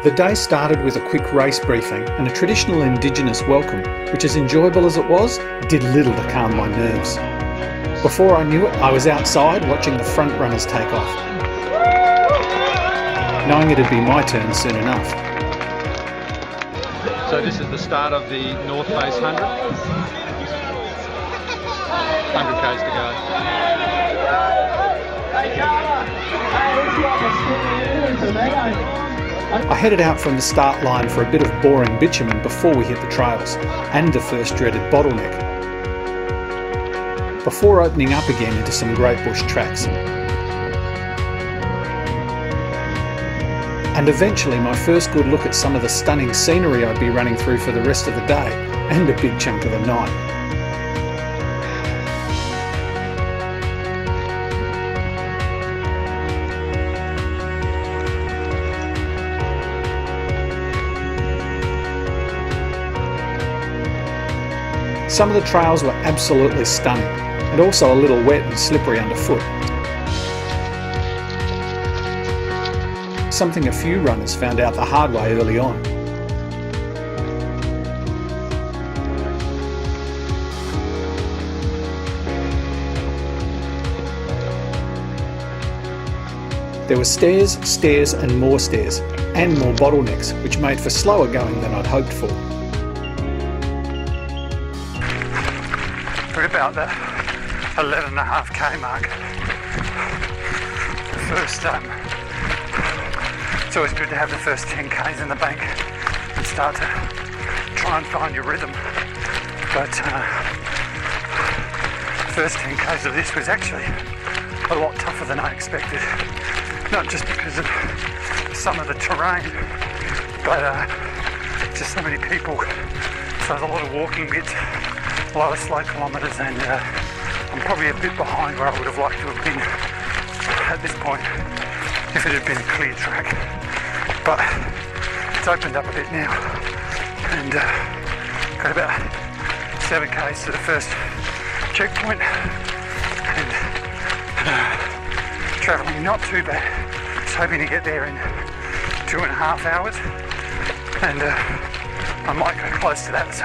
The day started with a quick race briefing and a traditional Indigenous welcome, which, as enjoyable as it was, did little to calm my nerves. Before I knew it, I was outside watching the front runners take off, knowing it'd be my turn soon enough. So this is the start of the North Face 100. 100 k's to go. I headed out from the start line for a bit of boring bitumen before we hit the trails, and the first dreaded bottleneck, before opening up again into some great bush tracks. And eventually my first good look at some of the stunning scenery I'd be running through for the rest of the day, and a big chunk of the night. Some of the trails were absolutely stunning, and also a little wet and slippery underfoot. Something a few runners found out the hard way early on. There were stairs, stairs and more stairs, and more bottlenecks, which made for slower going than I'd hoped for. We're about the 11.5k mark. First, it's always good to have the first 10k's in the bank and start to try and find your rhythm. But first 10k's of this was actually a lot tougher than I expected. Not just because of some of the terrain, but just so many people. So there's a lot of walking bits, a lot of slow kilometres, and I'm probably a bit behind where I would have liked to have been at this point if it had been a clear track. But it's opened up a bit now, and got about 7k's to the first checkpoint, and travelling not too bad. Just hoping to get there in 2.5 hours, and I might go close to that, so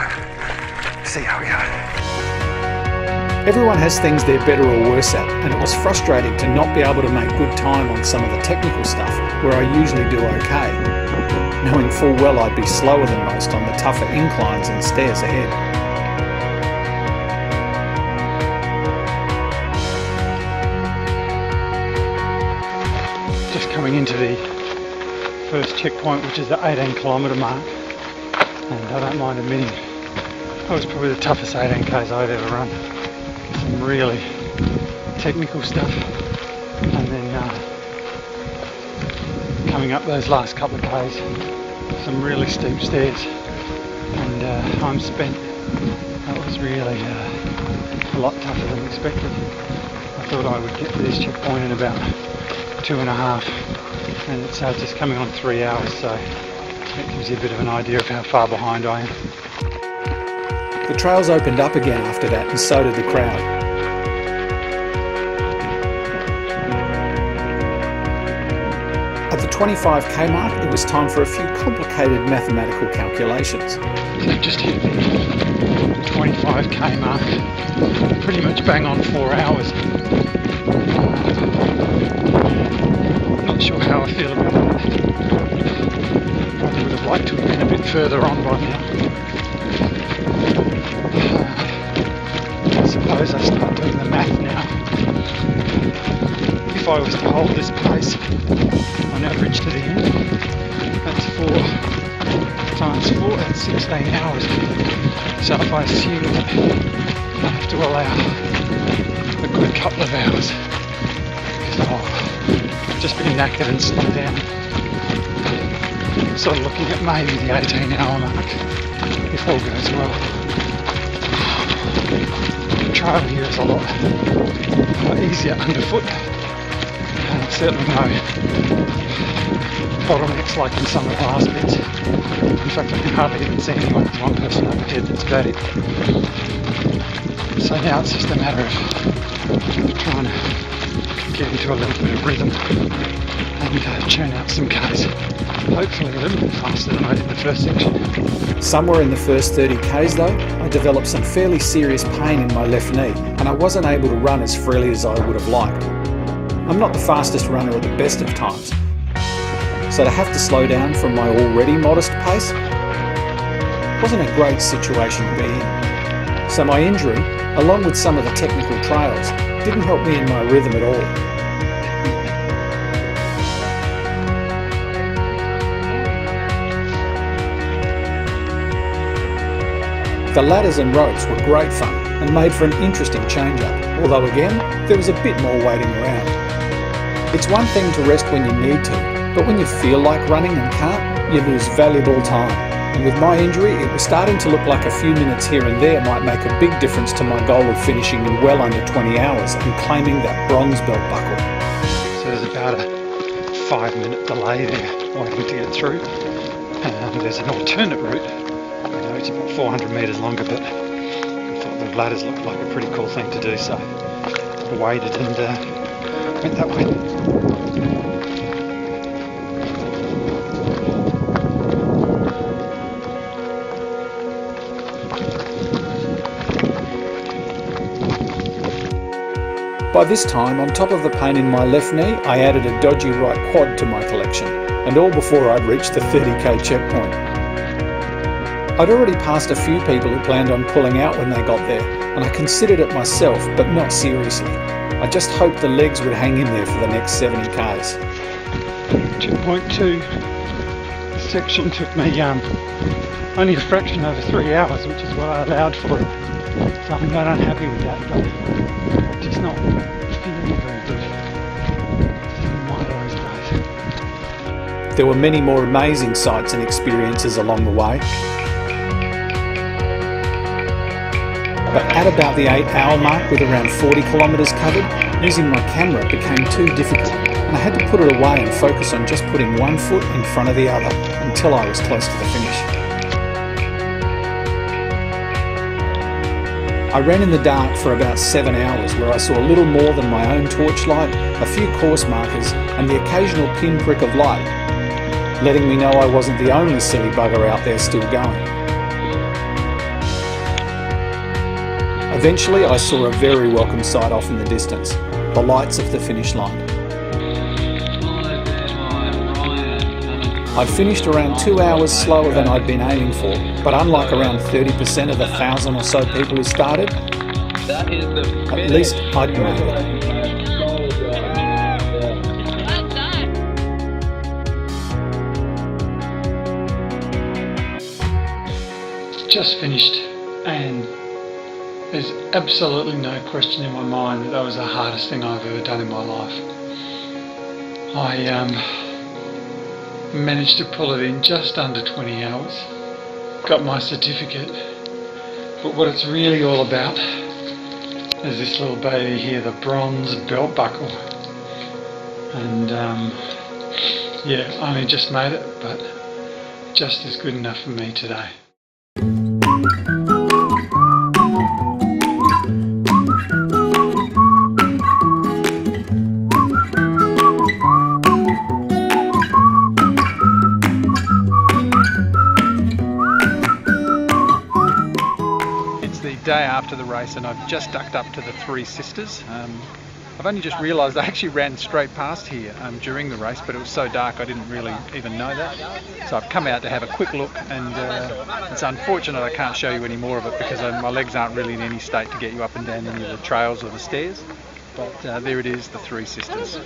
see how we go. Everyone has things they're better or worse at, and it was frustrating to not be able to make good time on some of the technical stuff where I usually do okay, knowing full well I'd be slower than most on the tougher inclines and stairs ahead. Just coming into the first checkpoint, which is the 18km mark, and I don't mind admitting that was probably the toughest 18k's I've ever run. Some really technical stuff, and then coming up those last couple of k's, some really steep stairs, and I'm spent. That was really a lot tougher than expected. I thought I would get to this checkpoint in about 2.5, and it's just coming on 3 hours, so it gives you a bit of an idea of how far behind I am. The trails opened up again after that, and so did the crowd. At the 25k mark, it was time for a few complicated mathematical calculations. So I've just hit the 25k mark, pretty much bang on 4 hours. Not sure how I feel about that. Probably would have liked to have been a bit further on by now. I suppose I start doing the math now. If I was to hold this pace on average to the end, that's 4 times 4, that's 16 hours. So if I assume that I have to allow a good couple of hours, because I'll just be knackered and slow down, sort of looking at maybe the 18-hour mark, if all goes well. The trail here is a lot easier underfoot, and certainly no bottlenecks like in some of the last bits. In fact, I can hardly even see anyone. There's one person up ahead, that's about it. So now it's just a matter of trying to get into a little bit of rhythm and churn out some Ks. Hopefully a little bit faster than I did the first section. Somewhere in the first 30 Ks though, I developed some fairly serious pain in my left knee and I wasn't able to run as freely as I would have liked. I'm not the fastest runner at the best of times, so to have to slow down from my already modest pace wasn't a great situation to be in. So my injury, along with some of the technical trails, didn't help me in my rhythm at all. The ladders and ropes were great fun and made for an interesting change-up, although again, there was a bit more waiting around. It's one thing to rest when you need to, but when you feel like running and can't, you lose valuable time. And with my injury, it was starting to look like a few minutes here and there might make a big difference to my goal of finishing in well under 20 hours and claiming that bronze belt buckle. So there's about a 5-minute delay there waiting to get through. There's an alternate route. It's about 400 metres longer, but I thought the ladders looked like a pretty cool thing to do, so I waited and went that way. By this time, on top of the pain in my left knee, I added a dodgy right quad to my collection, and all before I'd reached the 30k checkpoint. I'd already passed a few people who planned on pulling out when they got there, and I considered it myself, but not seriously. I just hoped the legs would hang in there for the next 70 Ks. Checkpoint 2 section took me only a fraction over 3 hours, which is what I allowed for it. So I'm not unhappy with that, but I'm just not feeling very good. It's been one of those days. There were many more amazing sights and experiences along the way. But at about the 8-hour mark with around 40 kilometres covered, using my camera became too difficult and I had to put it away and focus on just putting one foot in front of the other until I was close to the finish. I ran in the dark for about 7 hours where I saw little more than my own torchlight, a few course markers and the occasional pinprick of light, letting me know I wasn't the only silly bugger out there still going. Eventually I saw a very welcome sight off in the distance, the lights of the finish line. I'd finished around 2 hours slower than I'd been aiming for, but unlike around 30% of the 1,000 or so people who started, at least I'd made it. Just finished, and there's absolutely no question in my mind that was the hardest thing I've ever done in my life. I managed to pull it in just under 20 hours, got my certificate, but what it's really all about is this little baby here, the bronze belt buckle. And yeah, I only just made it, but just as good enough for me today. Day after the race, and I've just ducked up to the Three Sisters. I've only just realised I actually ran straight past here during the race, but it was so dark I didn't really even know that. So I've come out to have a quick look, and it's unfortunate I can't show you any more of it because my legs aren't really in any state to get you up and down any of the trails or the stairs. But there it is, the Three Sisters.